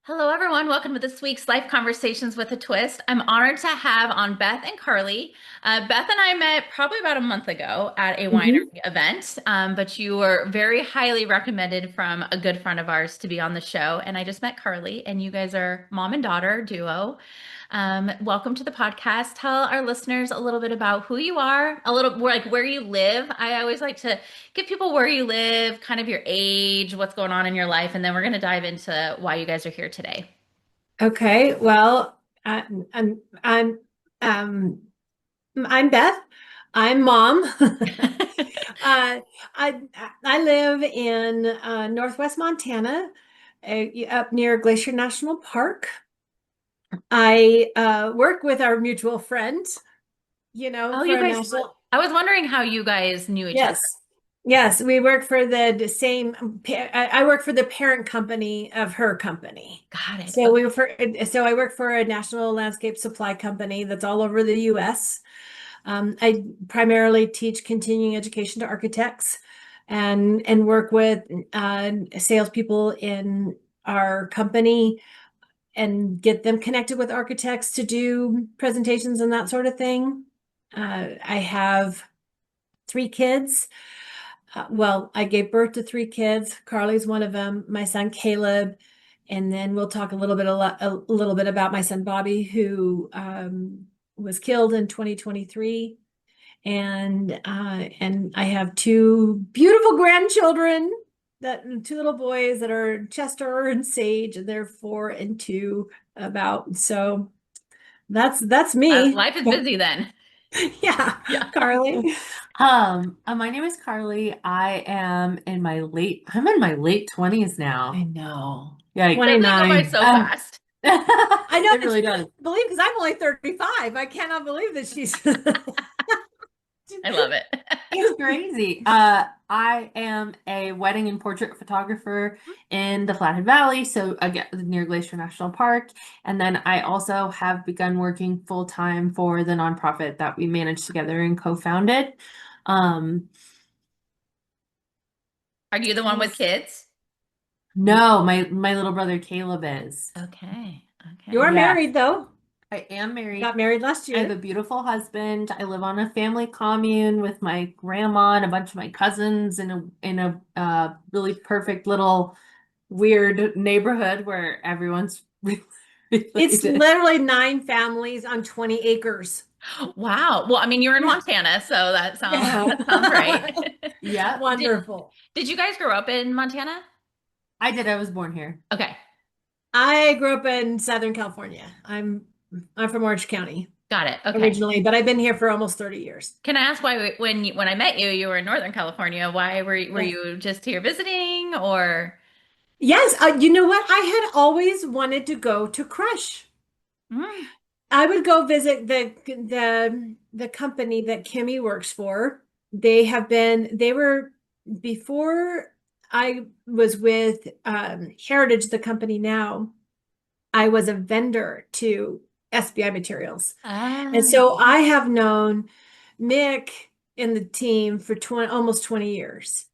Hello, everyone. Welcome to this week's Life Conversations with a Twist. I'm honored to have on Beth and Carli. Beth and I met probably about a month ago at a winery Mhm. event, but you were very highly recommended from a good friend of ours to be on the show. And I just met Carli, and you guys are mom and daughter duo. Welcome to the podcast. Tell our listeners a little bit about who you are, a little more like where you live. I always like to give people where you live, kind of your age, what's going on in your life, and then we're going to dive into why you guys are here today. Okay, well, I'm um I'm Beth. I'm mom. Uh, I I live in Northwest Montana, up near Glacier National Park. I work with our mutual friend, Oh, for you a guys, national. I was wondering how you guys knew each other. Yes. Yes, we work for the same. I work for the parent company of her company. Got it. So Okay. I work for a national landscape supply company that's all over the U.S. I primarily teach continuing education to architects and work with salespeople in our company and get them connected with architects to do presentations and that sort of thing. I have 3 kids. Well, I gave birth to 3 kids. Carli's one of them, my son Caleb, and then we'll talk a little bit about my son Bobby, who was killed in 2023. And I have 2 beautiful grandchildren, that 2 little boys that are Chester and Sage, and they're 4 and 2 about. So that's me. Life is busy then. Yeah, Yeah. Carli. My name is Carli. I'm in my late 20s I now. know. Yikes. Doesn't it go by 29. so fast? I know It it's really does. believe because I'm only 35. I cannot believe that she's I love it. It's crazy. I am a wedding and portrait photographer in the Flathead Valley, so again near Glacier National Park. And then I also have begun working full time for the nonprofit that we managed together and co-founded. Um, Are you the one with kids? no, my little brother Caleb is. Okay. you are Okay. Yeah, married though. I am married. Got married last I have a year. beautiful husband. I live on a family commune with my grandma and a bunch of my cousins in a really perfect little weird neighborhood where everyone's It's related. literally 9 families on 20 acres. Wow. Well, I mean, you're in Yeah. Montana, so Yeah. that sounds right. Yeah, Wonderful. Did you guys grow up in Montana? I did. I was born here. Okay. I grew up in Southern California. I'm from Orange County Got it. Okay. originally, but I've been here for almost 30 years. Can I ask why when I met you, you were in Northern California? Why were Yes. you just here visiting or? Yes, you know what? I had always wanted to go to Crush. Mm, I would go visit the company that Kimmy works for. They were before I was with Heritage, the company now. I was a vendor to SBI Materials. And ah, so I have known Mick and the team for 20, almost 20 years.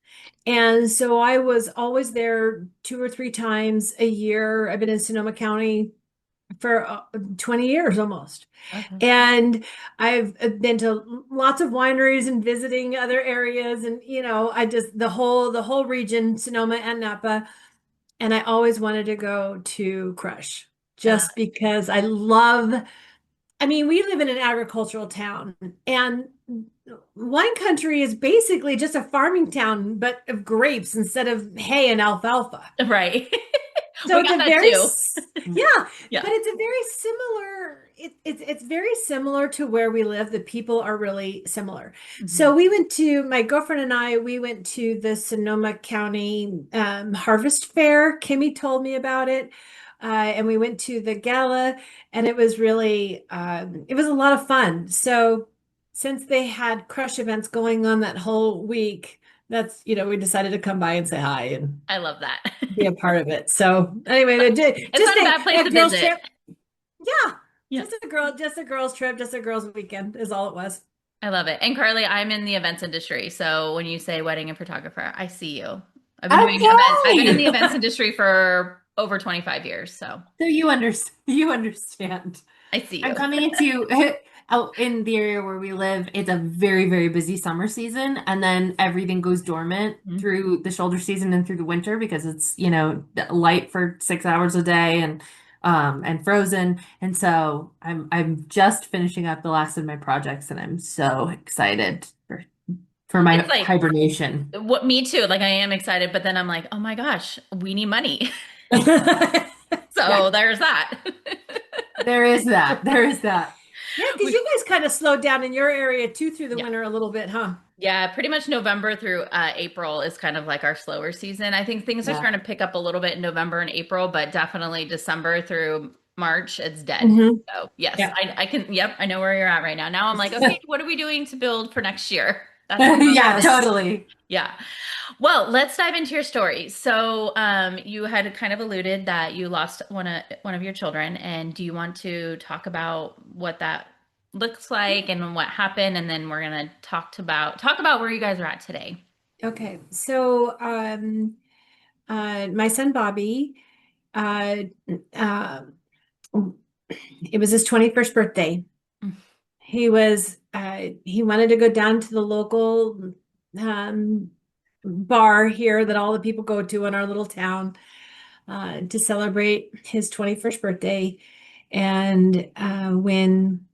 And so I was always there 2 or 3 times a year. I've been in Sonoma County for 20 years almost. okay. And I've been to lots of wineries and visiting other areas, and I just the whole region, Sonoma and Napa. And I always wanted to go to Crush Got just because I mean, we live in an agricultural town, and wine country is basically just a farming town, but of grapes instead of hay and alfalfa. it. Right. So We it's got a that very, too. yeah, Yeah. but it's a very similar, it's very similar to where we live. The people are really similar. Mhm. So my girlfriend and I, we went to the Sonoma County Harvest Fair. Kimmy told me about it. And we went to the gala, and it was really, it was a lot of fun. So since they had crush events going on that whole week, we decided to come by and say hi and I love that. be a part of it. So anyway, It's just not a bad place a to girls visit. trip. Yeah, Yeah. just a girls trip, just a girls weekend is all it was. I love it. And Carly, I'm in the events industry. So when you say wedding and photographer, I see you. I've been in Okay. the events industry for over 25 years. So So you understand. I see I'm you. coming into out in the area where we live. It's a very, very busy summer season, and then everything goes dormant Mhm. through the shoulder season and through the winter because it's, light for 6 hours a day and frozen. And so I'm just finishing up the last of my projects, and I'm so excited for It's my like hibernation. what me too. Like I am excited, but then I'm like, oh my gosh, we need money. Yeah, So there's that. there is that. There is that. Yeah, because We, you guys kind of slowed down in your area too through the yeah. winter a little bit, huh? Yeah, pretty much November through April is kind of like our slower season. I think things are Yeah. starting to pick up a little bit in November and April, but definitely December through March, it's dead. Hmm. So yes, Yeah. I can, yep, I know where you're at right now. Now I'm like, okay, what are we doing to build for next year? That's on the Yeah, list. totally. Yeah. Well, let's dive into your story. So, you had kind of alluded that you lost one of your children, and do you want to talk about what that looks like and what happened, and then we're gonna talk about where you guys are at today. Okay. So, my son Bobby, uh, uh, it was his 21st birthday. Mm. He wanted to go down to the local um, bar here that all the people go to in our little town to celebrate his 21st birthday. And when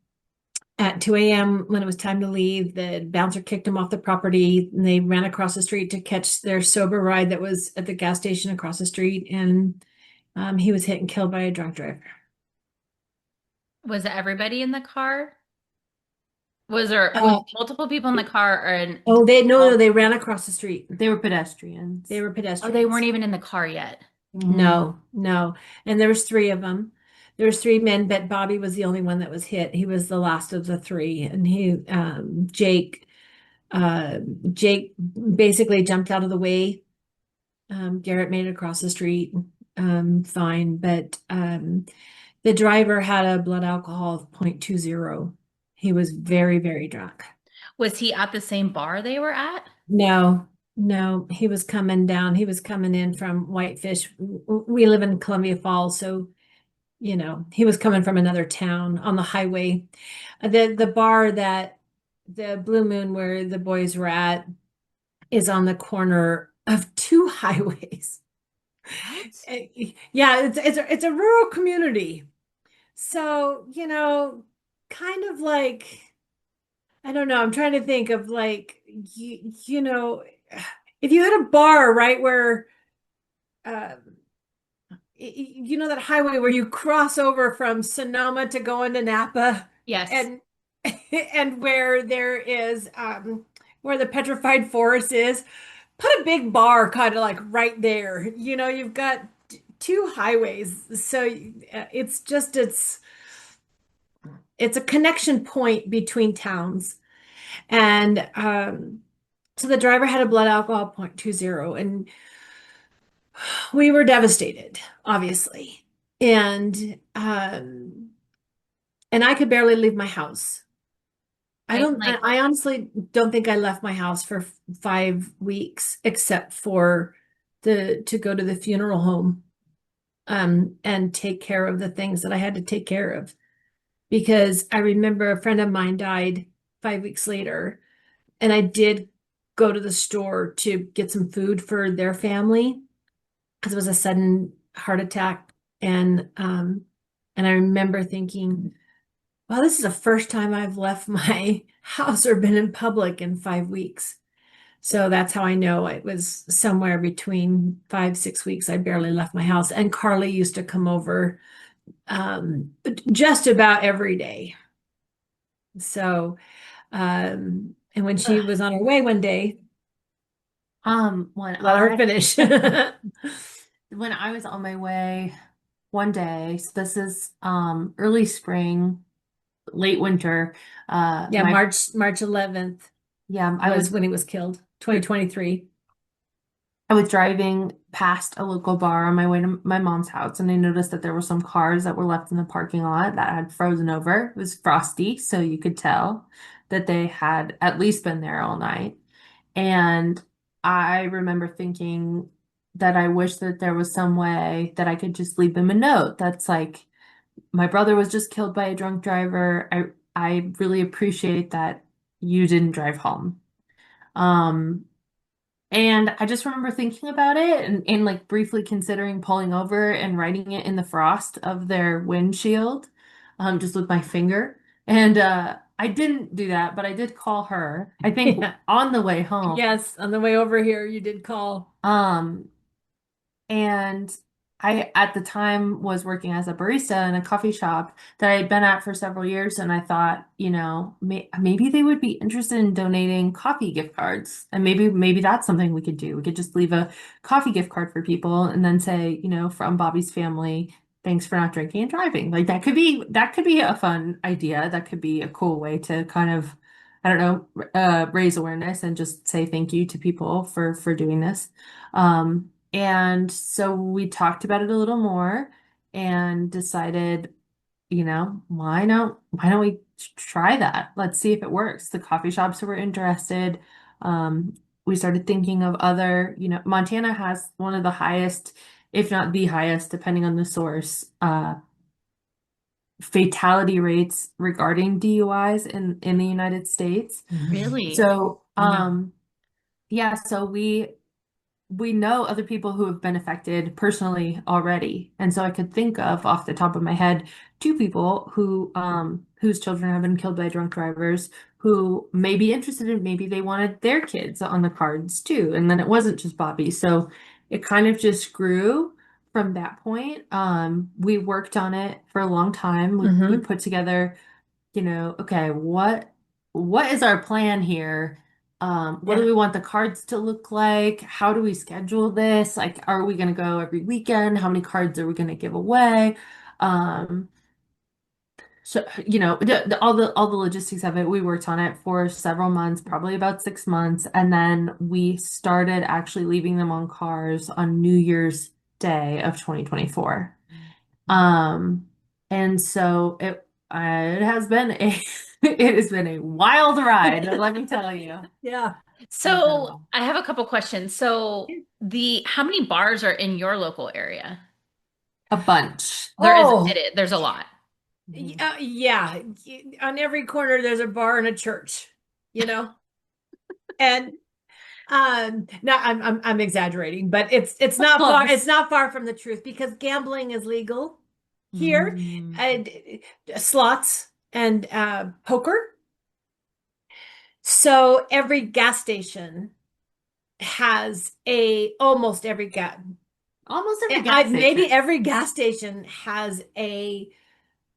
at 2 a.m., when it was time to leave, the bouncer kicked him off the property and they ran across the street to catch their sober ride that was at the gas station across the street. And he was hit and killed by a drunk driver. Was everybody in the car? Was Uh, multiple people in the car, or oh, they no, no, they ran across the street. They were They pedestrians. were oh, they weren't pedestrians. even in the car yet? Mhm. No, no. And there was three of them. There was three men, but Bobby was the only one that was hit. He was the last of the three. And uh, Jake basically jumped out of the way. Garrett made it across the street, fine. But the driver had a blood alcohol of 0.20. He was very, very drunk. Was he at the same bar they were at? No, no, he was coming down. He was coming in from Whitefish. We live in Columbia Falls, so he was coming from another town on the highway. The bar that the Blue Moon where the boys were at is on the corner of two highways. What? Yeah, it's a rural community. So, kind of like I don't know, I'm trying to think of like if you had a bar right where um that highway where you cross over from Sonoma to go into Napa Yes. and and where there is where the petrified forest is, put a big bar kind of like right there. You've got two highways. So it's a connection point between towns. And so the driver had a blood alcohol 0.20 and we were devastated, obviously. And I could barely leave my house. I Right. don't, Like, I honestly don't think I left my house for 5 weeks except for to go to the funeral home, and take care of the things that I had to take care of. Because I remember a friend of mine died 5 weeks later, and I did go to the store to get some food for their family because it was a sudden heart attack. And I remember thinking, well, this is the first time I've left my house or been in public in 5 weeks. So that's how I know it was somewhere between 5, 6 weeks. I barely left my house. And Carli used to come over just about every day. So, and when she Ugh. was on her way one day, When let her I finish. when I was on my way one day, so this is early spring, late winter, Yeah, my March 11th yeah, was when he was killed, 2023. I was driving past a local bar on my way to my mom's house, and I noticed that there were some cars that were left in the parking lot that had frozen over. It was frosty, so you could tell. that they had at least been there all night. And I remember thinking that I wish that there was some way that I could just leave them a note that's like, my brother was just killed by a drunk driver. I really appreciate that you didn't drive home. Um, and I just remember thinking about it and like briefly considering pulling over and writing it in the frost of their windshield, just with my finger. And I didn't do that, but I did call her, I think Yeah. on the way home. Yes, on the way over here, you did call. Um, and I, at the time, was working as a barista in a coffee shop that I had been at for several years. And I thought, maybe they would be interested in donating coffee gift cards. And maybe that's something we could do. We could just leave a coffee gift card for people and then say, from Bobby's family, thanks for not drinking and driving. Like that could be a fun idea. That could be a cool way to kind of, I don't know, raise awareness and just say thank you to people for doing this. And so we talked about it a little more and decided, why don't we try that? Let's see if it works. The coffee shops were interested. Um, we started thinking of other, Montana has one of the highest, if not the highest, depending on the source, fatality rates regarding DUIs in the United States. Really? So, Yeah. yeah, so we know other people who have been affected personally already. And so I could think of off the top of my head two people whose children have been killed by drunk drivers who may be interested in maybe they wanted their kids on the cards too. And then it wasn't just Bobby. So it kind of just grew from that point. We worked on it for a long time. We Hmm. put together, okay, what is our plan here? What do Yeah. we want the cards to look like? How do we schedule this? Like, are we going to go every weekend? How many cards are we going to give away? Um, so, all the logistics of it, we worked on it for several months, probably about 6 months, and then we started actually leaving them on cars on New Year's Day of 2024. Um, and so it has been a it has been a wild ride, let me tell you. Yeah. So I have a couple questions. So the how many bars are in your local area? A bunch. Oh, There's a lot. yeah. On every corner, there's a bar and a church, you know? And no, I'm exaggerating, but it's not far. It's Close. not far from the truth because gambling is legal here, Mm. and slots and poker. So every gas station has a almost every gas. Almost every I gas maybe station. every gas station has a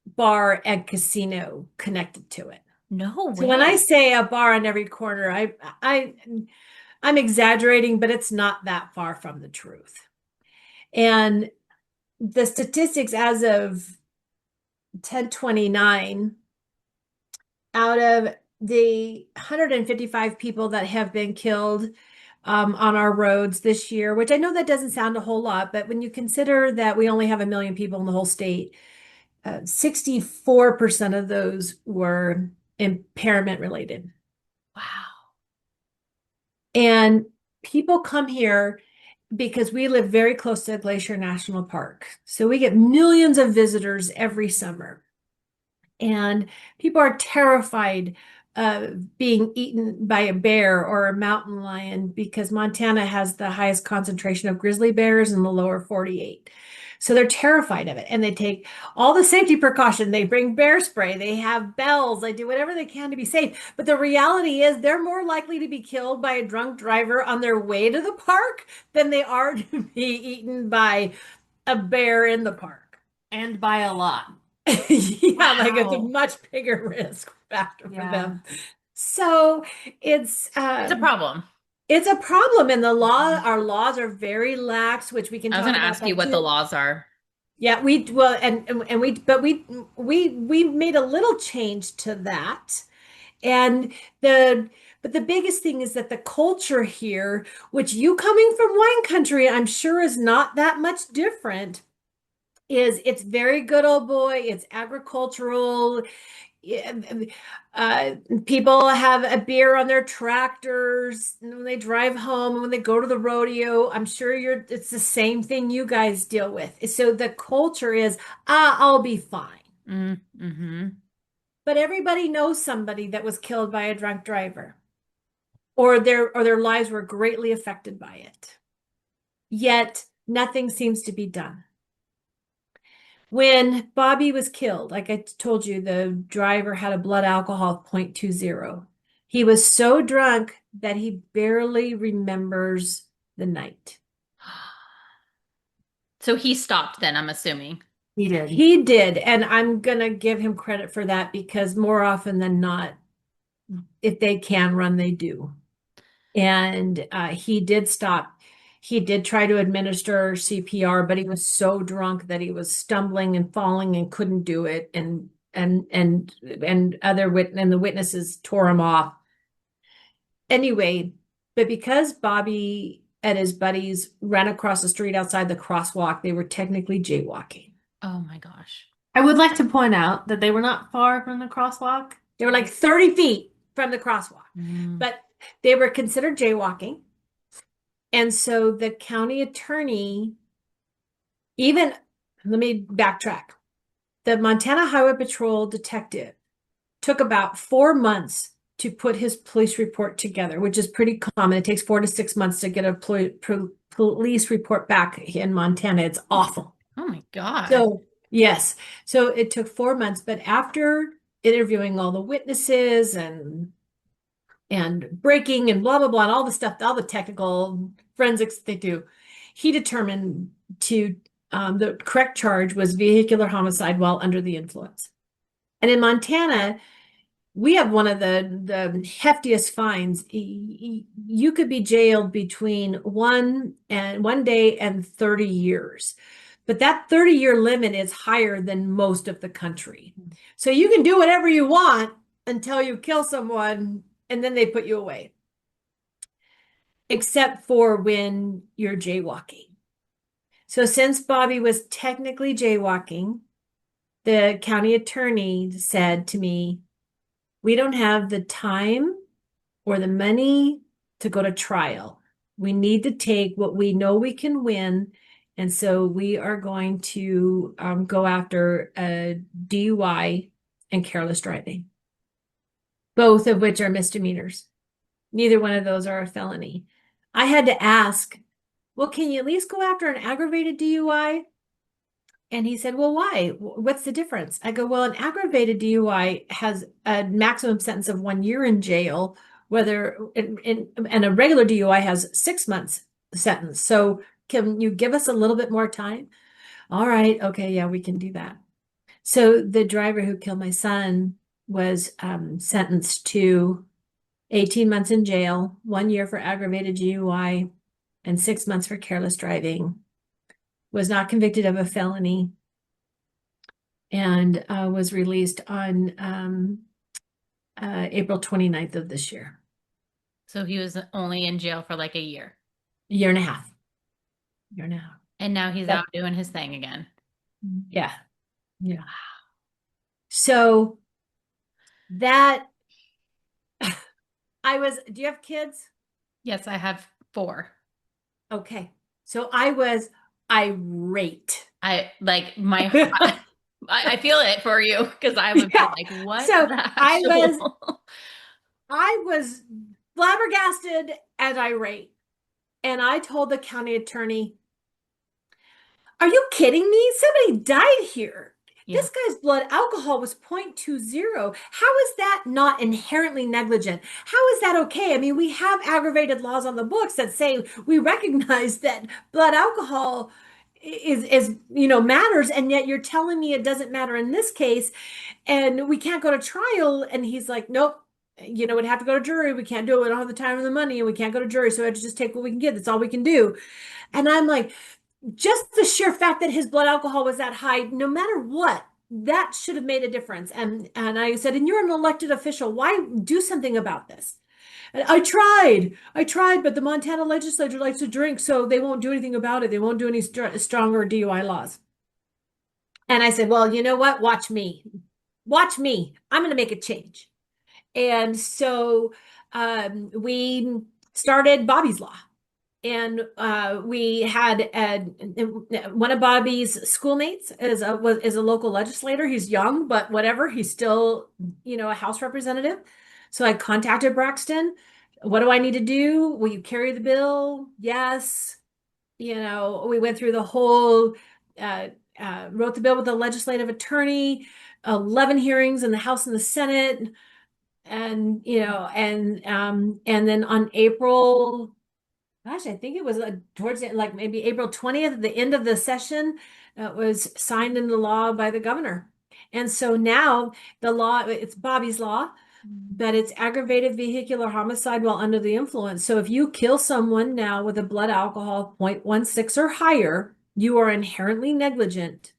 bar and casino connected to it. No So when I way. say a bar on every corner, I'm exaggerating, but it's not that far from the truth. And the statistics as of 10/29, out of the 155 people that have been killed on our roads this year, which I know that doesn't sound a whole lot, but when you consider that we only have 1 million people in the whole state, 64% of those were impairment related. Wow. And people come here because we live very close to Glacier National Park. So we get millions of visitors every summer. And people are terrified of being eaten by a bear or a mountain lion because Montana has the highest concentration of grizzly bears in the lower 48. So they're terrified of it. And they take all the safety precaution. They bring bear spray, they have bells, they do whatever they can to be safe. But the reality is they're more likely to be killed by a drunk driver on their way to the park than they are to be eaten by a bear in the park. And by a lot. Yeah, like it's a Wow. much bigger risk factor for Yeah. them. So it's It's a problem. it's a problem, and Mhm. our laws are very lax, which we can I was talk going to about ask you that what the too. laws are. Yeah, we well, and we but we made a little change to that, and the but the biggest thing is that the culture here, which you coming from wine country, I'm sure is not that much different, is it's very good old boy, it's agricultural. Yeah, people have a beer on their tractors when they drive home and when they go to the rodeo. I'm sure it's the same thing you guys deal with. So the culture is, I'll be fine. Mm-hmm. But everybody knows somebody that was killed by a drunk driver, or their lives were greatly affected by it. Yet nothing seems to be done. When Bobby was killed, like I told you, the driver had a blood alcohol of 0.20. He was so drunk that he barely remembers the night. So he stopped then, I'm assuming. He did. He did, and I'm gonna give him credit for that because more often than not, if they can run, they do. And he did stop. He did try to administer CPR, but he was so drunk that he was stumbling and falling and couldn't do it. And the witnesses tore him off. Anyway, but because Bobby and his buddies ran across the street outside the crosswalk, they were technically jaywalking. Oh my gosh. I would like to point out that they were not far from the crosswalk. They were like 30 feet from the crosswalk, Mm. but they were considered jaywalking. And so the county attorney, even, let me backtrack. The Montana Highway Patrol detective took about 4 months to put his police report together, which is pretty common. It takes 4 to 6 months to get a police report back in Montana. It's awful. Oh my God. So, yes. So it took 4 months, but after interviewing all the witnesses and breaking and blah, blah, blah, and all the stuff, all the technical forensics they do, he determined the correct charge was vehicular homicide while under the influence. And in Montana, we have one of the heftiest fines. You could be jailed between 1 day and 30 years. But that 30-year limit is higher than most of the country. So you can do whatever you want until you kill someone and then they put you away. Except for when you're jaywalking. So since Bobby was technically jaywalking, the county attorney said to me, we don't have the time or the money to go to trial. We need to take what we know we can win. And so we are going to go after a DUI and careless driving, both of which are misdemeanors. Neither one of those are a felony. I had to ask, well, can you at least go after an aggravated DUI? And he said, well, why? What's the difference? I go, well, an aggravated DUI has a maximum sentence of 1 year in jail, and a regular DUI has 6 months sentence. So can you give us a little bit more time? All right. Okay. Yeah, we can do that. So the driver who killed my son was sentenced to 18 months in jail, 1 year for aggravated DUI, and 6 months for careless driving. Was not convicted of a felony, and was released on April 29th of this year. So he was only in jail for like a year. Year and a half. Year and a half. And now he's Yep. out doing his thing again. Yeah. Yeah. So that do you have kids? Yes, I have 4. Okay. So I was irate. I like my I feel it for you because I would Yeah. be like, what So the I was flabbergasted and irate. And I told the county attorney, are you kidding me? Somebody died here. Yeah. This guy's blood alcohol was 0.20. How is that not inherently negligent? How is that okay? I mean, we have aggravated laws on the books that say we recognize that blood alcohol is matters, and yet you're telling me it doesn't matter in this case, and we can't go to trial. And he's like, nope, we'd have to go to jury. We can't do it. We don't have the time or the money, and we can't go to jury. So I have to just take what we can get. That's all we can do. And I'm like, just the sheer fact that his blood alcohol was that high, no matter what, that should have made a difference. And I said, and you're an elected official. Why do something about this? And I tried, but the Montana legislature likes to drink, so they won't do anything about it. They won't do any stronger DUI laws. And I said, well, you know what? Watch me. watch me. I'm going to make a change. And so we started Bobby's Law. And we had one of Bobby's schoolmates is a local legislator. He's young, but whatever. He's still, a House representative. So I contacted Braxton. What do I need to do? Will you carry the bill? Yes. We went through the whole, uh, wrote the bill with the legislative attorney, 11 hearings in the House and the Senate. And, and then on April, gosh, I think it was towards the, like maybe April 20th, at the end of the session, it was signed into law by the governor. And so now the law, it's Bobby's Law, but it's aggravated vehicular homicide while under the influence. So if you kill someone now with a blood alcohol 0.16 or higher, you are inherently negligent.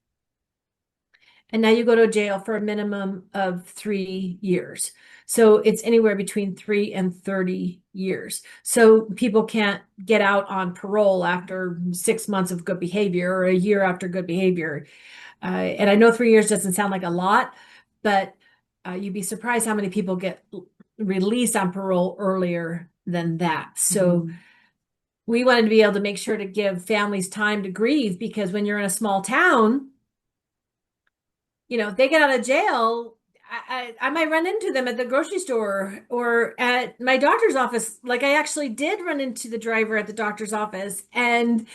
And now you go to jail for a minimum of 3 years. So it's anywhere between 3 and 30 years. So people can't get out on parole after 6 months of good behavior or a year after good behavior. And I know 3 years doesn't sound like a lot, but you'd be surprised how many people get released on parole earlier than that. So we wanted to be able to make sure to give families time to grieve, because when you're in a small town, if they get out of jail, I might run into them at the grocery store or at my doctor's office. Like I actually did run into the driver at the doctor's office. And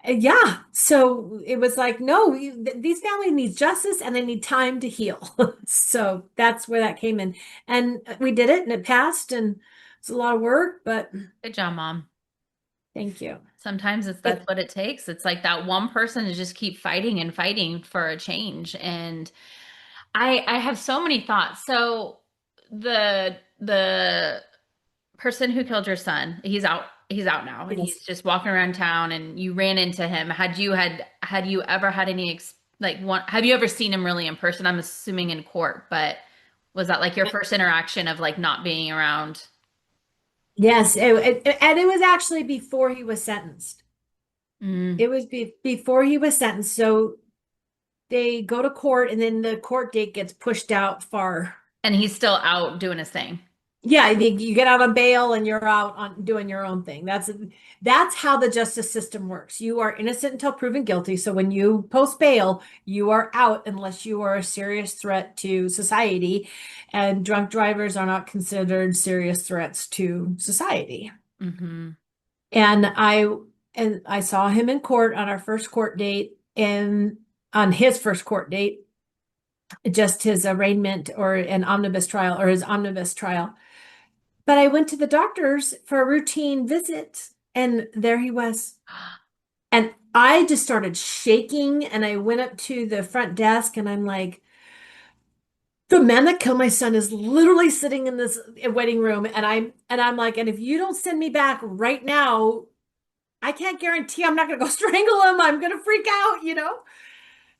yeah, so it was like, no, these families need justice and they need time to heal. So that's where that came in. And we did it and it passed, and it's a lot of work, but Good job, Mom. thank you. Sometimes that's what it takes. It's like that one person to just keep fighting and fighting for a change. And I have so many thoughts. So the person who killed your son, he's out now, and he's just walking around town, and you ran into him. Had you ever had any have you ever seen him really in person? I'm assuming in court, but was that like your first interaction of like not being around? Yes, and it was actually before he was sentenced. Mm. It was before he was sentenced. So they go to court, and then the court date gets pushed out far. And he's still out doing his thing. Yeah, you get out on bail and you're out on doing your own thing. That's how the justice system works. You are innocent until proven guilty. So when you post bail, you are out unless you are a serious threat to society. And drunk drivers are not considered serious threats to society. Mm-hmm. And I saw him in court on our first court date, and on his first court date, just his arraignment or an omnibus trial or his omnibus trial. But I went to the doctor's for a routine visit, and there he was. And I just started shaking, and I went up to the front desk and I'm like, the man that killed my son is literally sitting in this waiting room. And I'm like, and if you don't send me back right now, I can't guarantee I'm not going to go strangle him. I'm going to freak out.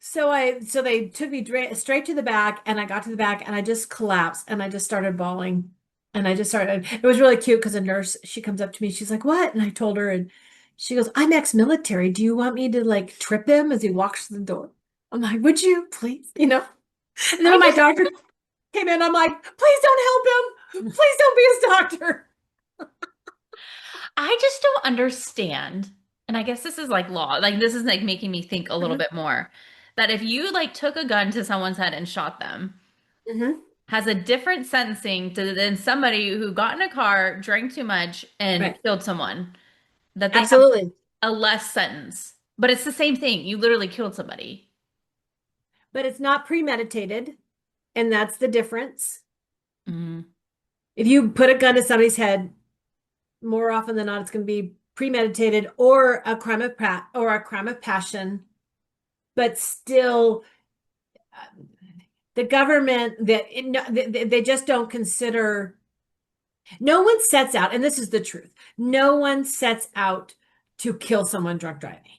So they took me straight to the back, and I got to the back and I just collapsed and I just started bawling. And it was really cute because a nurse, she comes up to me, she's like, "What?" And I told her, and she goes, "I'm ex-military. Do you want me to like trip him as he walks through the door?" I'm like, "Would you please?" And then when my doctor came in, I'm like, "Please don't help him. Please don't be his doctor." I just don't understand. And I guess this is like law. Like this is like making me think a little Mhm. bit more. That if you like took a gun to someone's head and shot them, Mhm. has a different sentencing than somebody who got in a car, drank too much, and Right. killed someone, that they have Absolutely. a less sentence. But it's the same thing. You literally killed somebody. But it's not premeditated, and that's the difference. Mm. If you put a gun to somebody's head, more often than not, it's going to be premeditated or a crime of passion. But still, the government they just don't consider. No one sets out, and this is the truth. No one sets out to kill someone drunk driving.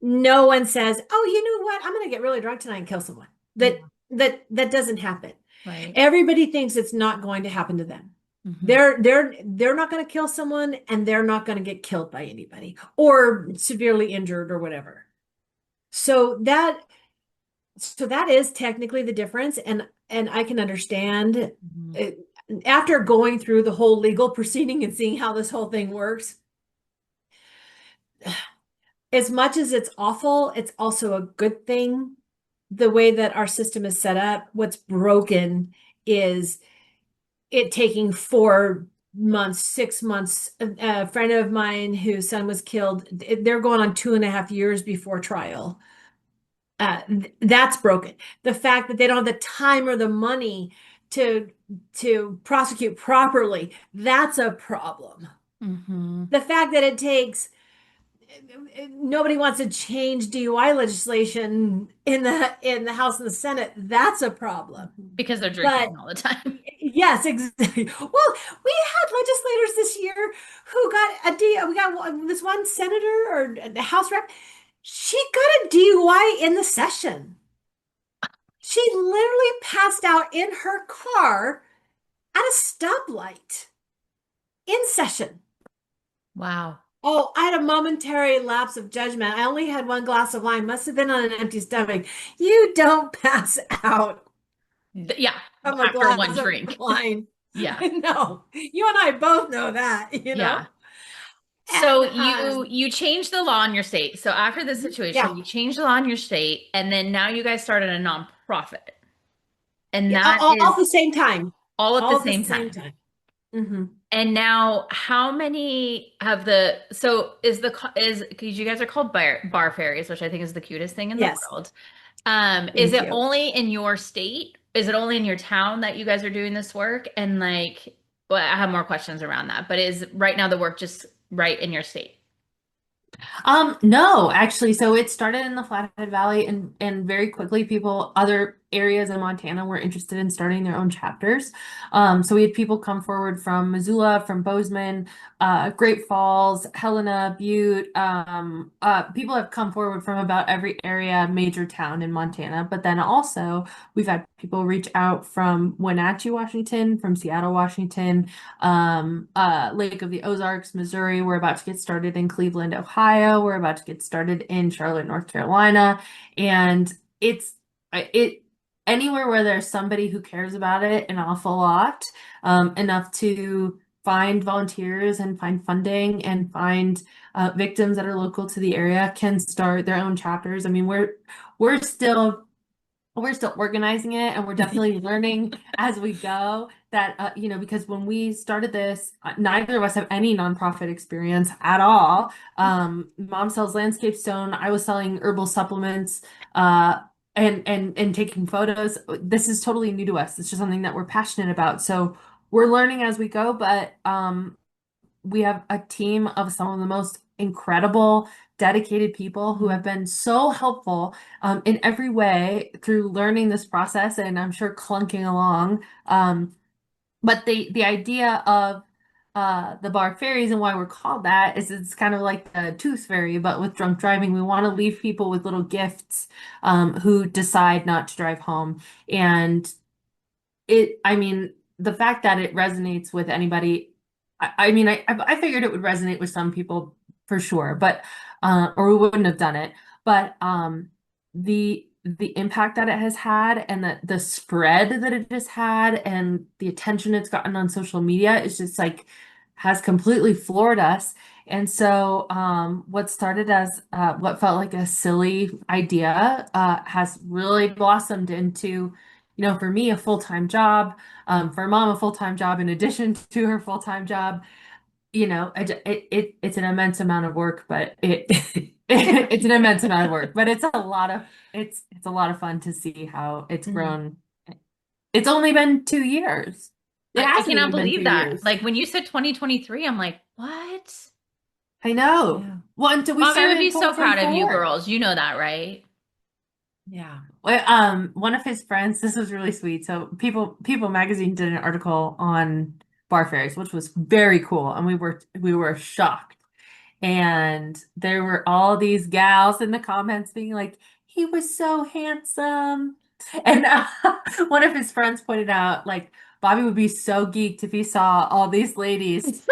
No one says, "Oh, you know what? I'm going to get really drunk tonight and kill someone." That doesn't happen. Right. Everybody thinks it's not going to happen to them. Mm-hmm. They're not going to kill someone, and they're not going to get killed by anybody or severely injured or whatever. So so that is technically the difference, and I can understand Mhm. it, after going through the whole legal proceeding and seeing how this whole thing works. As much as it's awful, it's also a good thing. The way that our system is set up, what's broken is it taking 4 months, 6 months. A friend of mine whose son was killed, they're going on 2.5 years before trial. That's broken. The fact that they don't have the time or the money to prosecute properly, that's a problem. Mm-hmm. The fact that it takes nobody wants to change DUI legislation in the House and the Senate, that's a problem. Mhm. Because they're But drinking all the time. yes, exactly. Well, we had legislators this year who got a D. We got this one senator or the House rep. She got a DUI in the session. She literally passed out in her car at a stoplight in session. Wow. Oh, I had a momentary lapse of judgment. I only had one glass of wine, must have been on an empty stomach. You don't pass out Yeah, from a after glass one of drink. wine. Yeah. No, you and I both know that, you Yeah. know? So And you changed the law in your state. So after this situation, yeah, you changed the law in your state, and then now you guys started a nonprofit. And yeah, that all at is the same time. all at the All at the same same time. time. Hmm. And now, how many have the, so is the, is, because you guys are called bar fairies, which I think is the cutest thing in the Yes, world. Is thank it you. only in your state? Is it only in your town that you guys are doing this work? And like, well, I have more questions around that, but is right now the work just right in your state? No, actually, so it started in the Flathead Valley and very quickly other areas in Montana were interested in starting their own chapters. So we had people come forward from Missoula, from Bozeman, Great Falls, Helena, Butte. People have come forward from about every area, major town in Montana. But then also we've had people reach out from Wenatchee, Washington, from Seattle, Washington, Lake of the Ozarks, Missouri. We're about to get started in Cleveland, Ohio. We're about to get started in Charlotte, North Carolina. And it anywhere where there's somebody who cares about it an awful lot, enough to find volunteers and find funding and find victims that are local to the area can start their own chapters. I mean, we're still organizing it and we're definitely learning as we go that because when we started this, neither of us have any nonprofit experience at all. Mom sells landscape stone. I was selling herbal supplements, and taking photos. This is totally new to us. It's just something that we're passionate about, so we're learning as we go. But we have a team of some of the most incredible, dedicated people who have been so helpful in every way through learning this process, and I'm sure clunking along. But the idea of the Bar Fairies and why we're called that is it's kind of like the Tooth Fairy, but with drunk driving. We want to leave people with little gifts who decide not to drive home. And I mean, the fact that it resonates with anybody, I mean, I figured it would resonate with some people for sure, but or we wouldn't have done it. But the impact that it has had and the spread that it has had and the attention it's gotten on social media is just like has completely floored us. And so what started as what felt like a silly idea has really blossomed into, for me, a full-time job, for mom, a full-time job in addition to her full-time job. It's an immense amount of work, but it's an immense amount of work, but it's a lot of fun to see how it's Mhm. grown. It's only been 2 years. It I hasn't cannot even been two believe that. years. Like when you said 2023, I'm like, what? I know. Yeah. Well, until we Mommy would started in be so proud of you 2024. girls. You know that, right? Yeah. Well, one of his friends, this was really sweet. So People Magazine did an article on Bar Fairies, which was very cool, and we were shocked. And there were all these gals in the comments being like, "He was so handsome," and one of his friends pointed out, like, Bobby would be so geeked if he saw all these ladies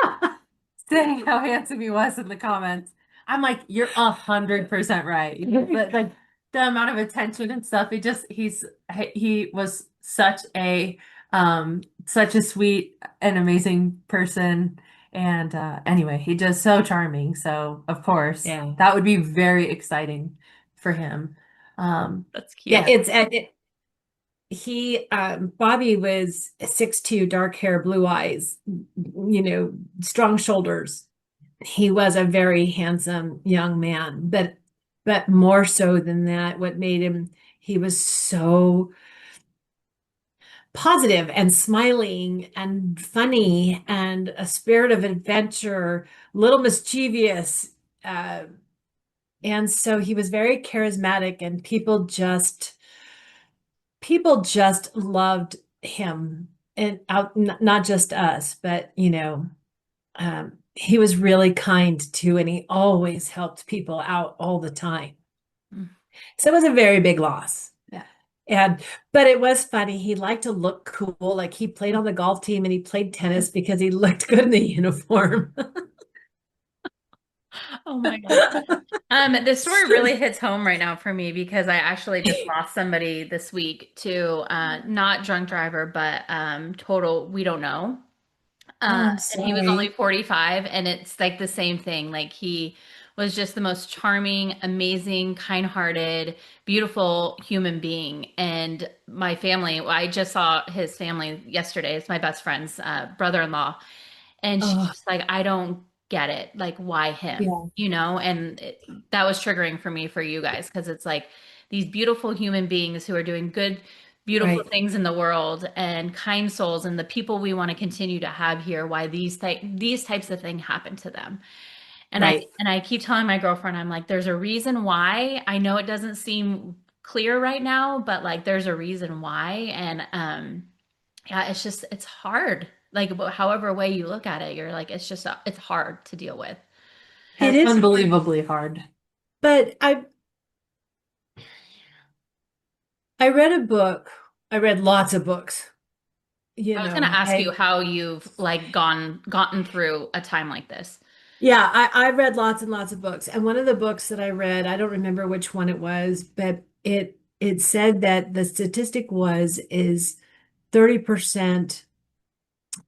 saying how handsome he was in the comments. I'm like, you're 100% right. But like the amount of attention and stuff. He was such a sweet and amazing person. And anyway, he just so charming. So of course, Yeah. that would be very exciting for him. Um, That's Yeah, cute. Bobby was 6'2", dark hair, blue eyes, strong shoulders. He was a very handsome young man, but more so than that, what made him, he was so positive and smiling and funny and a spirit of adventure, little mischievous. Uh, and so he was very charismatic, and people just loved him, and not just us, but he was really kind too, and he always helped people out all the time. Mm. So it was a very big loss. yeah. And but it was funny. He liked to look cool. Like he played on the golf team and he played tennis because he looked good in the uniform. Oh my gosh. This story really hits home right now for me because I actually just lost somebody this week to not drunk driver, but total we don't know. Oh, I'm And he was only sorry. 45, and it's like the same thing. Like he was just the most charming, amazing, kind-hearted, beautiful human being. And my family, I just saw his family yesterday. It's my best friend's brother-in-law. And she's Oh, just like, I don't get it. Like, why him? yeah, And that was triggering for me for you guys because it's like these beautiful human beings who are doing good, beautiful right, things in the world and kind souls and the people we want to continue to have here, why these types of things happen to them. And I right. and I keep telling my girlfriend, I'm like, there's a reason why. I know it doesn't seem clear right now, but like there's a reason why. And yeah, it's hard. Like however way you look at it, you're like, it's hard to deal with. It That's is hard, unbelievably hard. but I read a book. I read lots of books. I was gonna ask you I how you've like gotten through a time like this. Yeah, I read lots and lots of books. And one of the books that I read, I don't remember which one it was, but it said that the statistic is 30%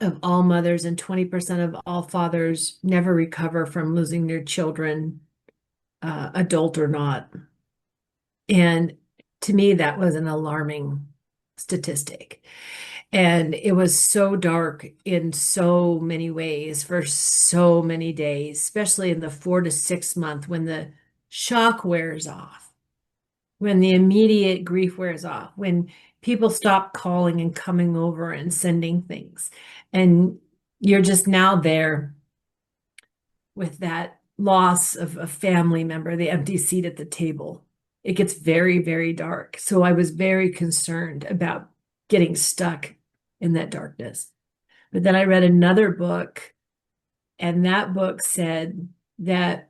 of all mothers and 20% of all fathers never recover from losing their children, adult or not. And to me, that was an alarming statistic. And it was so dark in so many ways for so many days, especially in the 4 to 6 month when the shock wears off, when the immediate grief wears off, when people stop calling and coming over and sending things. And you're just now there with that loss of a family member, the empty seat at the table. It gets very, very dark. So I was very concerned about getting stuck in that darkness. But then I read another book, and that book said that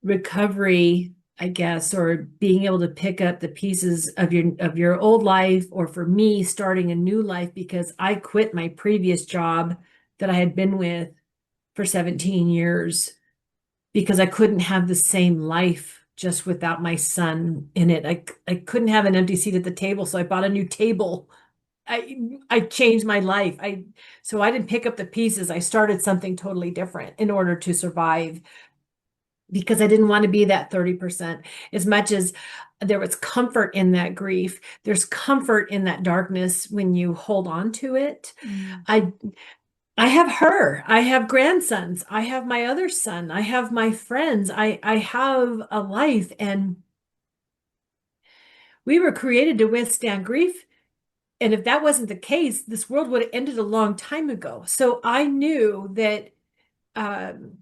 recovery, I guess, or being able to pick up the pieces of your old life, or for me, starting a new life because I quit my previous job that I had been with for 17 years because I couldn't have the same life just without my son in it. I couldn't have an empty seat at the table, so I bought a new table. I changed my life. So I didn't pick up the pieces. I started something totally different in order to survive because I didn't want to be that 30%. As much as there was comfort in that grief, there's comfort in that darkness when you hold on to it. Mm. I I have her. I have grandsons. I have my other son. I have my friends. I have a life, and we were created to withstand grief. And if that wasn't the case, this world would have ended a long time ago. So I knew um,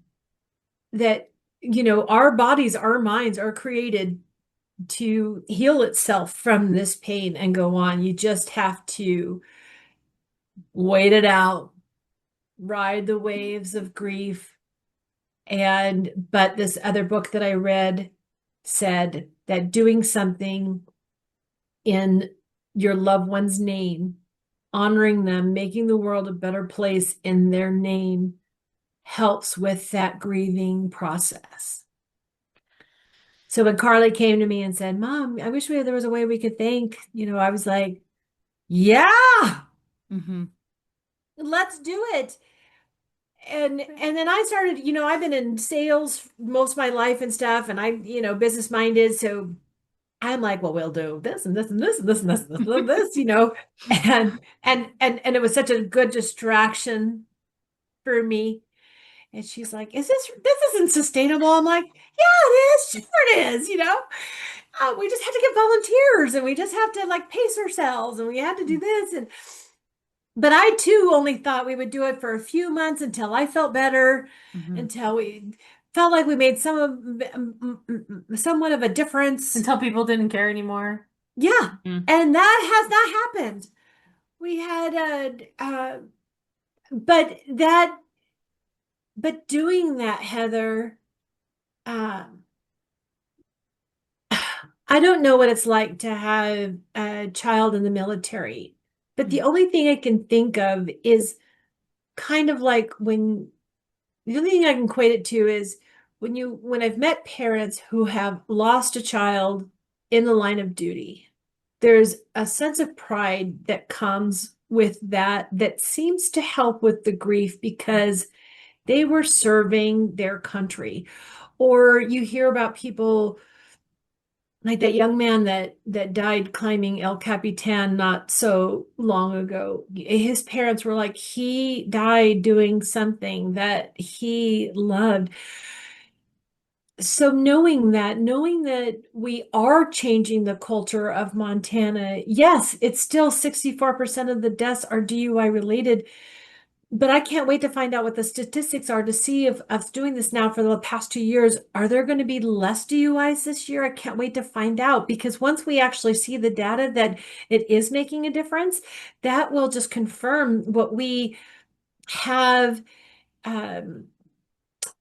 that our bodies, our minds are created to heal itself from this pain and go on. You just have to wait it out, ride the waves of grief. But this other book that I read said that doing something in your loved one's name, honoring them, making the world a better place in their name helps with that grieving process. So when Carly came to me and said, Mom, I wish there was a way we could thank, I was like, yeah, Hmm. let's do it. And then I started, I've been in sales most of my life and stuff, and I, business minded. So I'm like, well, we'll do this and this and this and this and this and this, and this, and it was such a good distraction for me. And she's like, this isn't sustainable? I'm like, yeah, it is. Sure it is, we just have to get volunteers and we just have to like pace ourselves and we have to do this. But I too only thought we would do it for a few months until I felt better, Hmm. until we felt like we made somewhat of a difference. Until people didn't care anymore. Yeah. Mm. And that has not happened. We had but doing that, Heather, um, I don't know what it's like to have a child in the military, but the only thing I can think of is kind of like the only thing I can equate it to is when I've met parents who have lost a child in the line of duty, there's a sense of pride that comes with that seems to help with the grief because they were serving their country. Or you hear about people like that young man that died climbing El Capitan not so long ago. His parents were like, he died doing something that he loved. So knowing that we are changing the culture of Montana, yes, it's still 64% of the deaths are DUI related, but I can't wait to find out what the statistics are to see if us doing this now for the past 2 years, are there going to be less DUIs this year? I can't wait to find out because once we actually see the data that it is making a difference, that will just confirm what we have um,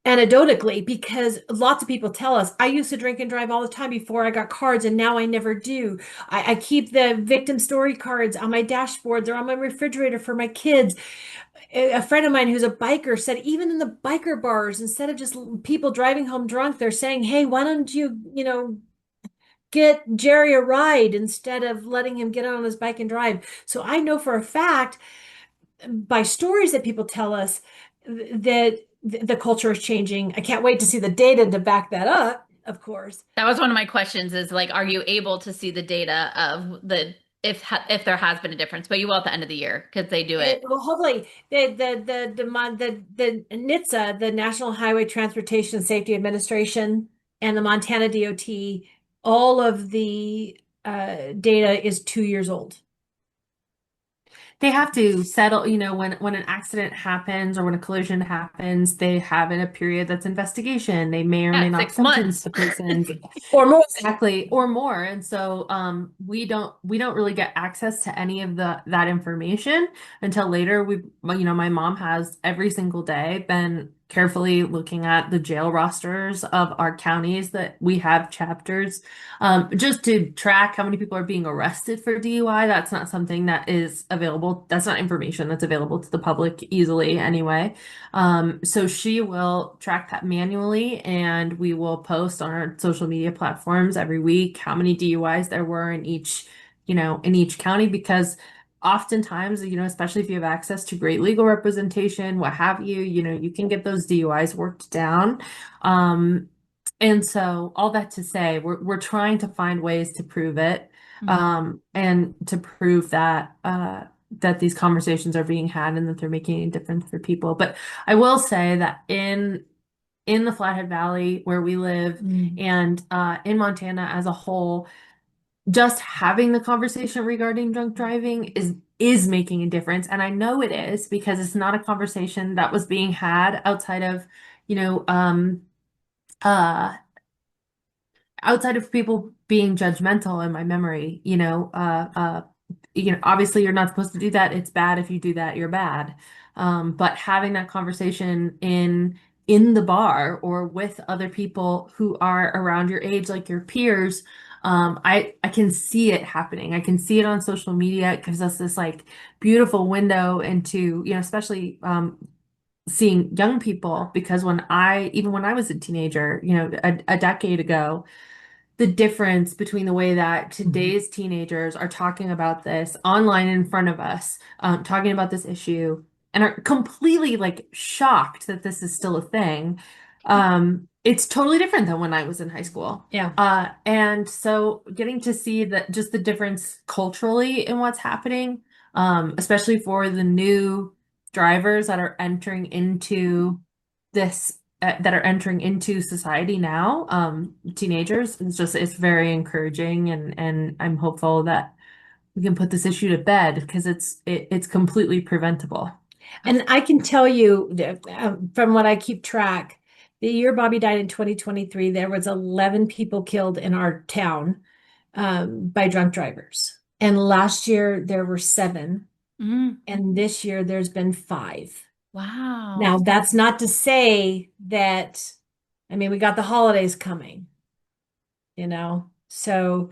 anecdotally, because lots of people tell us, I used to drink and drive all the time before I got cards, and now I never do. I keep the victim story cards on my dashboards or on my refrigerator for my kids. A friend of mine who's a biker said even in the biker bars, instead of just people driving home drunk, they're saying, hey, why don't you, get Jerry a ride instead of letting him get on his bike and drive. So I know for a fact by stories that people tell us that the culture is changing. I can't wait to see the data to back that up, of course. That was one of my questions is like, are you able to see the data of if there has been a difference? But you will at the end of the year because they do it. Well, hopefully the NHTSA, the National Highway Transportation Safety Administration, and the Montana DOT, all of the data is 2 years old. They have to settle, when an accident happens or when a collision happens, they have in a period that's investigation. They may or may Yeah, not six sentence months. the person Or more. exactly or more. And so we don't really get access to any of that information until later. My mom has every single day been carefully looking at the jail rosters of our counties that we have chapters, just to track how many people are being arrested for DUI. That's not something that is available. That's not information that's available to the public easily anyway. So she will track that manually, and we will post on our social media platforms every week how many DUIs there were in each county, because oftentimes, especially if you have access to great legal representation, what have you, you can get those DUIs worked down. And so all that to say, we're trying to find ways to prove it, Mhm. and to prove that these conversations are being had and that they're making a difference for people. But I will say that in the Flathead Valley where we live, and in Montana as a whole, just having the conversation regarding drunk driving is making a difference. And I know it is because it's not a conversation that was being had you know, um, uh, outside of people being judgmental in my memory. Obviously you're not supposed to do that. It's bad if you do that, you're bad. But having that conversation in the bar or with other people who are around your age, like your peers, I can see it happening. I can see it on social media. It gives us this like beautiful window into, especially seeing young people, because even when I was a teenager, a decade ago, the difference between the way that today's teenagers are talking about this online in front of us, talking about this issue, and are completely like shocked that this is still a thing. It's totally different than when I was in high school. Yeah. And so getting to see that just the difference culturally in what's happening, especially for the new drivers that are entering into this that are entering into society now, teenagers, it's very encouraging, and I'm hopeful that we can put this issue to bed because it's completely preventable. And I can tell you that, from what I keep track, the year Bobby died in 2023, there was 11 people killed in our town, by drunk drivers. And last year there were 7, Mm, and this year there's been 5. Now, wow. that's not to say that, I mean, we got the holidays coming, so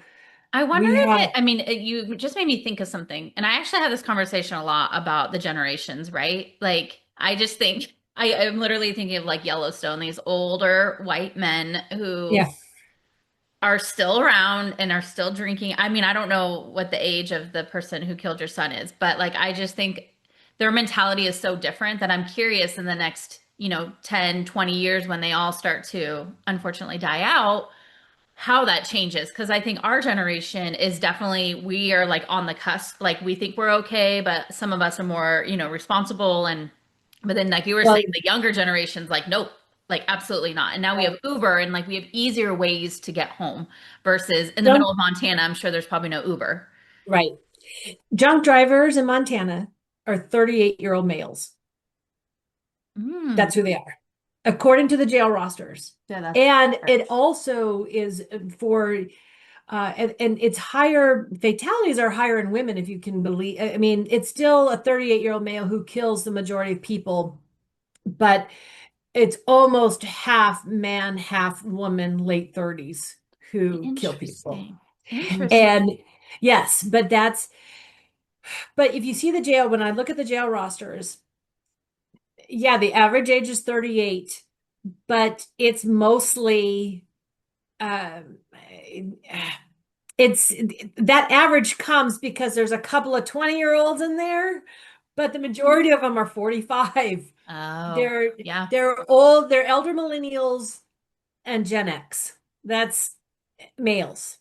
I wonder we if have, I mean, you just made me think of something. And I actually have this conversation a lot about the generations, right? Like, I just think I'm literally thinking of like Yellowstone, these older white men who yeah. are still around and are still drinking. I mean, I don't know what the age of the person who killed your son is, but like, I just think their mentality is so different that I'm curious in the next, 10, 20 years when they all start to unfortunately die out how that changes because I think our generation is definitely we are like on the cusp like we think we're okay but some of us are more responsible and but then like you were Well, saying the younger generations like nope like absolutely not and now we have Uber and like we have easier ways to get home versus in the middle don't, of Montana I'm sure there's probably no Uber. right. Drunk drivers in Montana are 38-year-old males. Mm, That's who they are, according to the jail rosters. Yeah, that's And it correct. also is for, and it's higher, fatalities are higher in women, if you can believe. I mean, it's still a 38-year-old male who kills the majority of people, but it's almost half man, half woman, late 30s who kill people. interesting. Interesting. And yes, but if you see the jail, when I look at the jail rosters, yeah, the average age is 38, but it's mostly, um, it's that average comes because there's a couple of 20-year-olds in there, but the majority of them are 45. Oh They're yeah. they're elder millennials and Gen X. That's males.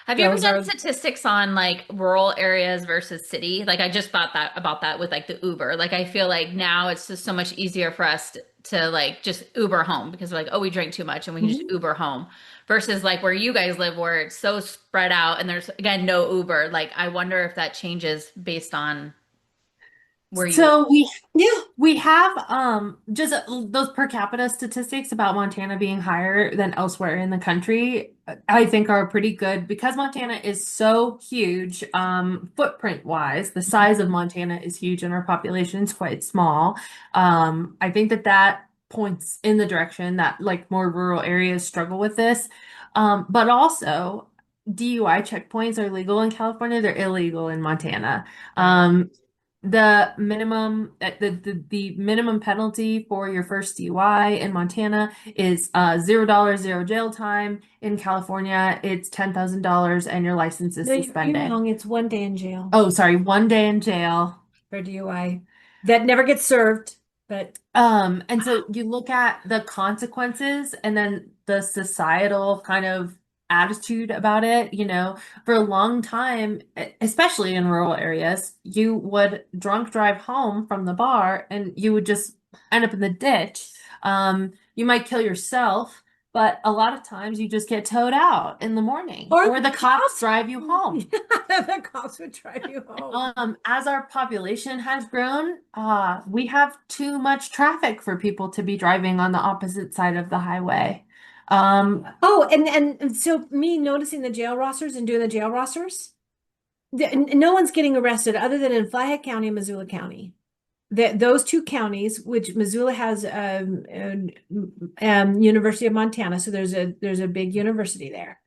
Have you ever Those done are, statistics on like rural areas versus city? Like I just thought that about that with like the Uber. Like I feel like now it's just so much easier for us to like just Uber home because we're like, oh, we drank too much and we can just Mhm. Uber home versus like where you guys live where it's so spread out and there's again no Uber. Like I wonder if that changes based on where you live. So we have just those per capita statistics about Montana being higher than elsewhere in the country, I think are pretty good because Montana is so huge, footprint wise. The size of Montana is huge and our population is quite small. I think that points in the direction that like more rural areas struggle with this. But also DUI checkpoints are legal in California, they're illegal in Montana. Oh. The minimum the minimum penalty for your first DUI in Montana is $0, zero jail time. In California, it's $10,000 and your license is No, you're suspended. wrong. It's 1 day in jail Oh, sorry, 1 day in jail. for DUI. That never gets served, but And so you look at the consequences and then the societal kind of attitude about it, for a long time, especially in rural areas, you would drunk drive home from the bar and you would just end up in the ditch. You might kill yourself, but a lot of times you just get towed out in the morning, or or the cops drive you home. the cops would drive you home. As our population has grown, we have too much traffic for people to be driving on the opposite side of the highway. Oh, and so me noticing the jail rosters and doing the jail rosters, no one's getting arrested other than in Flathead County and Missoula County. Those 2 counties, which Missoula has, University of Montana, so there's a big university there.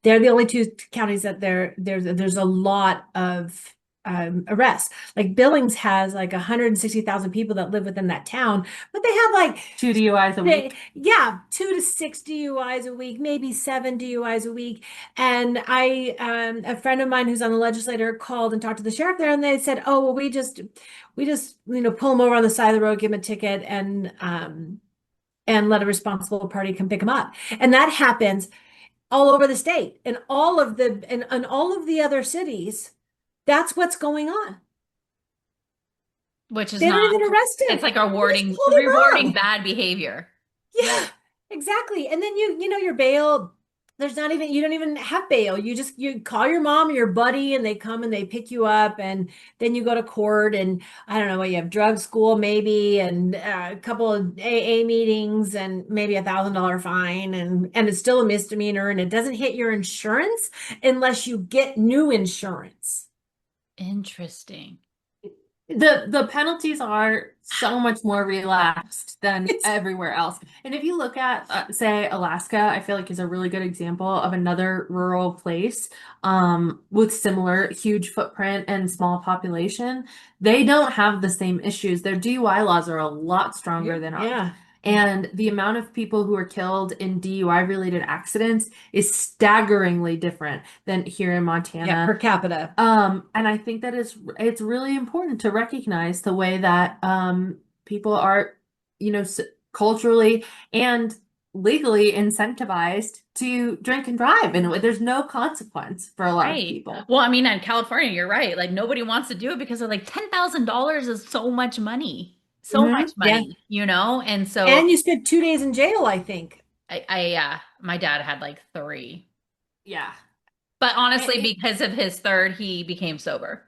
They're the only 2 counties that there's a lot of arrests. Like Billings has like 160,000 people that live within that town, but they have like 2 DUIs a week. yeah, 2 to 6 DUIs a week, maybe 7 DUIs a week. And a friend of mine who's on the legislature called and talked to the sheriff there, and they said, "Oh, well, we just pull them over on the side of the road, give them a ticket, and let a responsible party come pick them up." And that happens all over the state, and all of the other cities. That's what's going on. Which is They don't not, even arrest it's him. like They just rewarding pull their rewarding mom. bad behavior. Yeah, exactly. And then your bail, there's not even, you don't even have bail. You call your mom or your buddy and they come and they pick you up, and then you go to court, and I don't know what you have, drug school maybe, and a couple of AA meetings, and maybe $1,000 fine, and it's still a misdemeanor, and it doesn't hit your insurance unless you get new insurance. Interesting. The penalties are so much more relaxed than everywhere else. And if you look at, say, Alaska, I feel like is a really good example of another rural place with similar huge footprint and small population. They don't have the same issues. Their DUI laws are a lot stronger than ours. Yeah. And the amount of people who are killed in DUI related accidents is staggeringly different than here in Montana. Yeah, per capita. And I think that it's really important to recognize the way that people are, culturally and legally incentivized to drink and drive, and there's no consequence for a lot of Right. people. Well, I mean, in California, you're right. Like nobody wants to do it because they're like $10,000 is so much money. So much Yeah. money, you know? And so And you spent 2 days in jail, I think. my dad had like three. Yeah. But Eh, honestly, eh, because of his third, he became sober.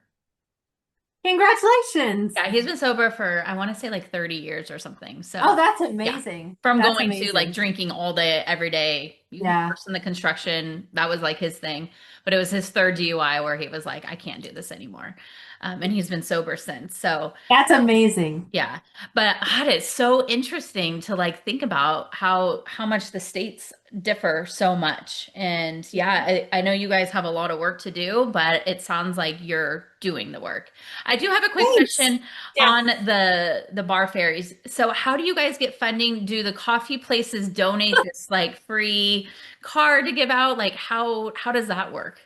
Congratulations. Yeah, he's been sober for I want to say like 30 years or something. Oh, So, that's yeah. amazing. From That's going to like amazing. drinking all day, every day, he Yeah. works in the construction. That was like his thing. But it was his third DUI where he was like, I can't do this anymore. And he's been sober since. So, That's amazing. yeah. But God, it's so interesting to like think about how much the states differ so much. And yeah, I know you guys have a lot of work to do, but it sounds like you're doing the work. I do have a quick Thanks. question Yeah. on the bar fairies. So how do you guys get funding? Do the coffee places donate this like free card to give out? Like how does that work?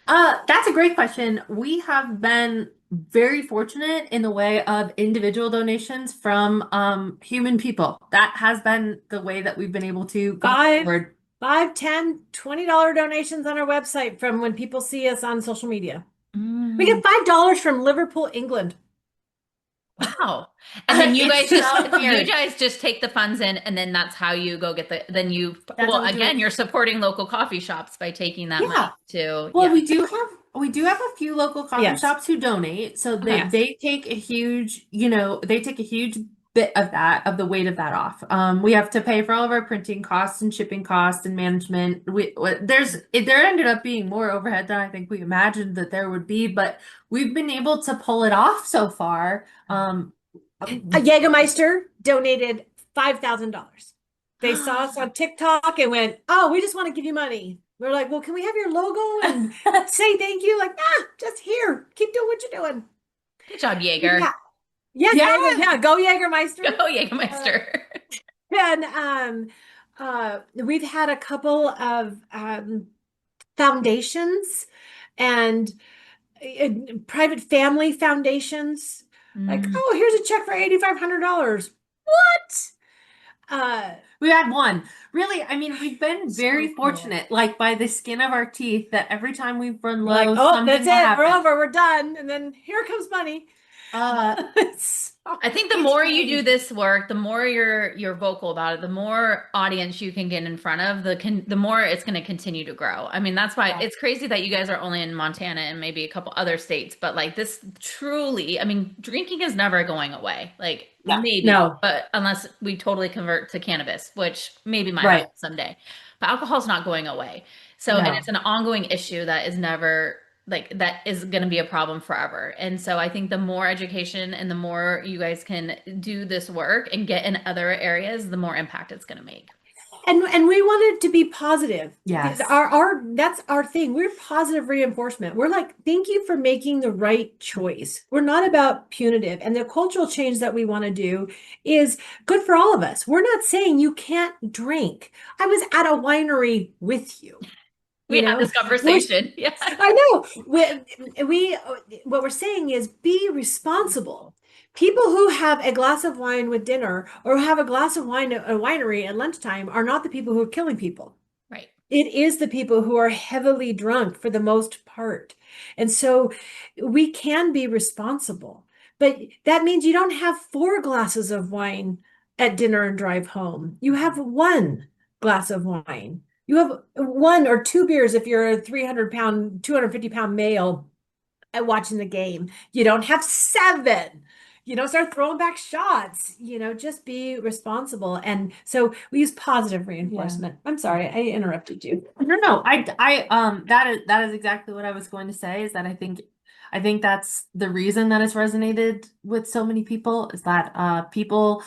That's a great question. We have been very fortunate in the way of individual donations from human people. That has been the way that we've been able to go Five, forward. five, $10, $20 donations on our website from when people see us on social media. We Mm. get $5 from Liverpool, England. Wow. And then It's so you weird. guys just take the funds in and then that's how you go get then That's well, how we do again, it. you're supporting local coffee shops by taking that Yeah. money to, Well, yeah. we do have a few local coffee Yes. shops who donate. So they Okay. they take a huge, they take a huge bit of the weight of that off. We have to pay for all of our printing costs and shipping costs and management. There ended up being more overhead than I think we imagined that there would be, but we've been able to pull it off so far. A Jägermeister donated $5,000. They saw us on TikTok and went, "Oh, we just want to give you money." We're like, "Well, can we have your logo and say thank you?" Like, nah, just here. Keep doing what you're doing. Good job, Yeah. Jaeger. Yeah, Yeah. yeah. Go Jägermeister. Go, Uh, Jägermeister. and we've had a couple of foundations and private family foundations. Like, Mm. oh, here's a check for $8,500. What? Uh, We had one. Really, I mean, we've been so very cool. fortunate, like by the skin of our teeth, that every time we've run We're like, low, oh, that's something will it. We're happen. over. We're done. And then here comes money. Uh, I think the It's more you do crazy. this work, the more you're vocal about it, the more audience you can get in front of, the more it's going to continue to grow. I mean, that's why yeah. it's crazy that you guys are only in Montana and maybe a couple other states, but like this truly, I mean, drinking is never going away. Like No. maybe, No, but unless we totally convert to cannabis, which maybe might happen Right. someday. But alcohol's not going away. So, and No. it's an ongoing issue that is never like that is going to be a problem forever. And so I think the more education and the more you guys can do this work and get in other areas, the more impact it's going to make. And we want it to be positive. Yes. Our that's our thing. We're positive reinforcement. We're like, thank you for making the right choice. We're not about punitive. And the cultural change that we want to do is good for all of us. We're not saying you can't drink. I was at a winery with you. We You had know, this conversation. Yeah. I know. We what we're saying is be responsible. People who have a glass of wine with dinner or have a glass of wine at a winery at lunchtime are not the people who are killing people. Right. It is the people who are heavily drunk for the most part. And so we can be responsible. But that means you don't have 4 glasses of wine at dinner and drive home. You have 1 glass of wine. You have 1 or 2 beers if you're a 300-pound, 250-pound male at watching the game. You don't have 7. You don't start throwing back shots. Just be responsible. And so we use positive reinforcement. I'm sorry, I interrupted you. No, that is exactly what I was going to say, is that I think that's the reason that it's resonated with so many people, is that people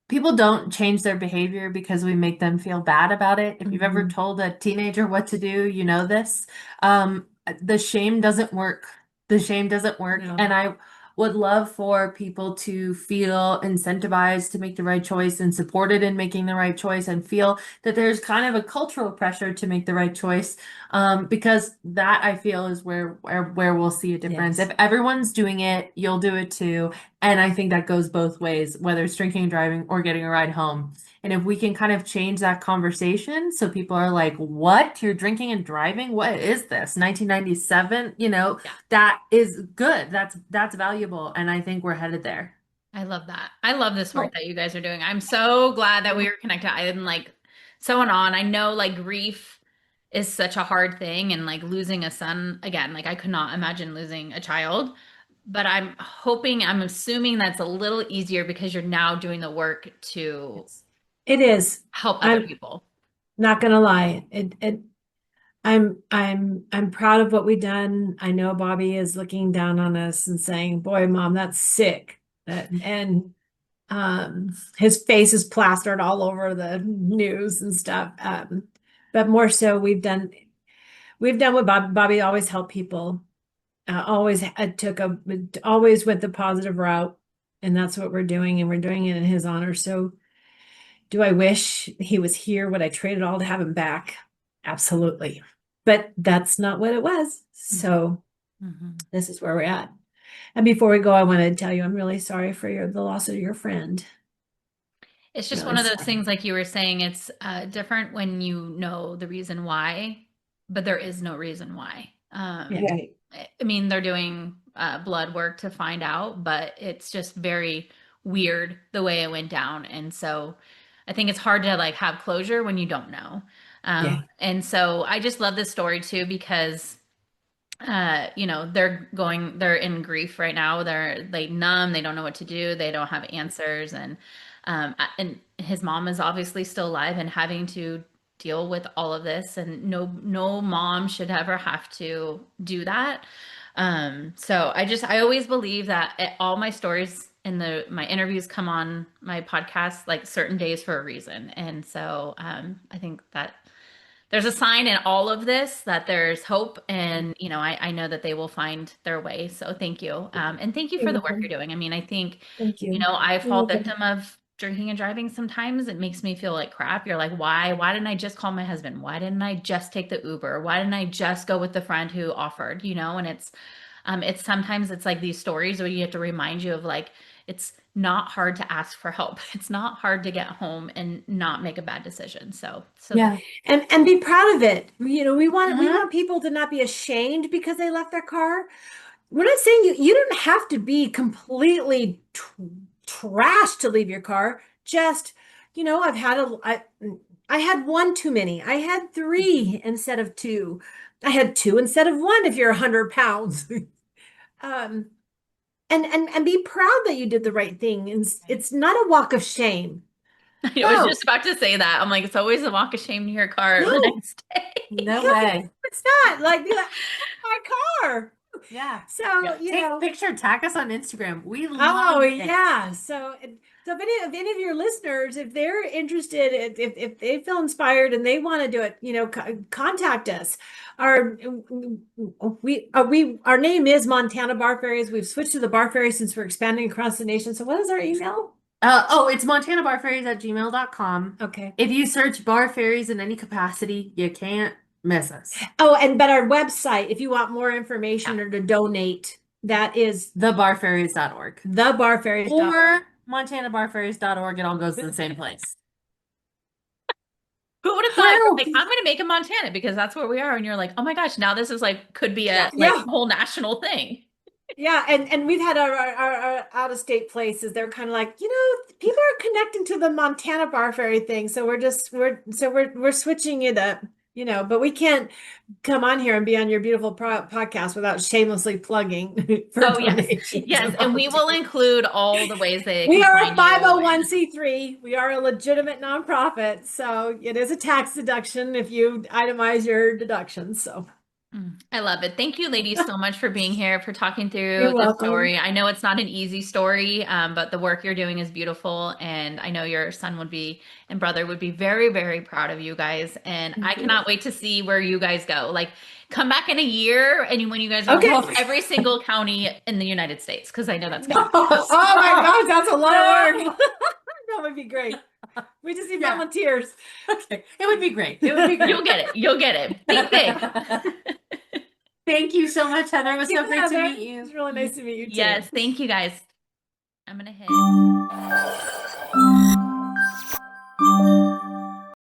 don't change their behavior because we make them feel bad about it. If you've ever told a teenager what to do, you know this. The shame doesn't work. The shame doesn't work. No. And I would love for people to feel incentivized to make the right choice and supported in making the right choice, and feel that there's kind of a cultural pressure to make the right choice. Because that, I feel, is where we'll see a difference. Yes. If everyone's doing it, you'll do it too. And I think that goes both ways, whether it's drinking and driving or getting a ride home. And if we can kind of change that conversation so people are like, what? You're drinking and driving? What is this? 1997? Yeah. That is good. That's valuable. And I think we're headed there. I love that. I love this work Oh, that you guys are doing. I'm so glad that we were connected. I am like so on. I know like grief is such a hard thing, and like losing a son again, like I could not imagine losing a child. But I'm assuming that's a little easier because you're now doing the work to it is. help other I'm people. not gonna lie. I'm proud of what we've done. I know Bobby is looking down on us and saying, "Boy, Mom, that's sick." And his face is plastered all over the news and stuff. But more so, we've done what Bobby always helped people. Always always went the positive route, and that's what we're doing, and we're doing it in his honor. So, do I wish he was here? Would I trade it all to have him back? Absolutely. But that's not what it was. So this is where we're at. And before we go, I want to tell you I'm really sorry for the loss of your friend. It's just Really one of those sorry. things, like you were saying, it's different when you know the reason why, but there is no reason why. Yeah. I mean, they're doing blood work to find out, but it's just very weird the way it went down. And so I think it's hard to like have closure when you don't know. Yeah. And so I just love this story too, because they're in grief right now. They're like numb, they don't know what to do, they don't have answers. And his mom is obviously still alive and having to deal with all of this, and no mom should ever have to do that. So I always believe that all my stories and my interviews come on my podcast like certain days for a reason. And so I think that there's a sign in all of this that there's hope, and I know that they will find their way. So thank you. And thank you You're for the work you're welcome. doing. I mean, I think Thank you. I You're fall welcome. victim of drinking and driving sometimes. It makes me feel like crap. You're like, why didn't I just call my husband? Why didn't I just take the Uber? Why didn't I just go with the friend who offered? And it's sometimes it's like these stories where you have to remind you of like, it's not hard to ask for help. It's not hard to get home and not make a bad decision. So Yeah. And be proud of it. We want Mhm. people to not be ashamed because they left their car. We're not saying you don't have to be completely trash to leave your car. Just, I had 1 too many. I had 3 instead of 2. I had 2 instead of 1 if you're 100 pounds. Um, and be proud that you did the right thing. And it's not a walk of shame. I was Oh, just about to say that. I'm like, it's always a walk of shame to your car the no, next day. No hell, way. it's not. Like, be like, my car. Yeah. So, Yeah. Take a picture, tag us on Instagram. We love oh it. yeah. So So if any of your listeners, if they're interested, if they feel inspired and they want to do it, contact us. Our our name is Montana Bar Fairies. We've switched to the Bar Fairies since we're expanding across the nation. So what is our email? It's montanabarfairies@gmail.com. Okay. If you search Bar Fairies in any capacity, you can't miss us. Oh, but our website, if you want more information or to donate, that is thebarfairies.org. thebarfairies.org. Or montanabarfairies.org. It all goes to the same place. Who would have thought? You're like, I'm going to make a Montana because that's where we are. And you're like, oh my gosh, now this is like, could be a whole national thing. Yeah, and we've had our out of state places. They're kind of like, people are connecting to the Montana Bar Fairy thing, so we're switching it up, but we can't come on here and be on your beautiful podcast without shamelessly plugging for donations. Yes, and we will include all the ways they We can are a find 501c3. We are a legitimate nonprofit, so it is a tax deduction if you itemize your deductions. So. I love it. Thank you, ladies, so much for being here, for talking through You're the welcome. story. I know it's not an easy story, but the work you're doing is beautiful. And I know your son and brother would be very, very proud of you guys. And I cannot wait to see where you guys go. Like, come back in a year and when you guys are every single county in the United States, because I know that's going to be Oh my gosh, that's a lot of work. That would be great. We just need volunteers. Okay. It would be great. It would be great. You'll get it. You'll get it. Think big. Thank you so much, Heather. It was so great to meet you. It was really nice to meet you too. Yes. Thank you guys. I'm going to hit.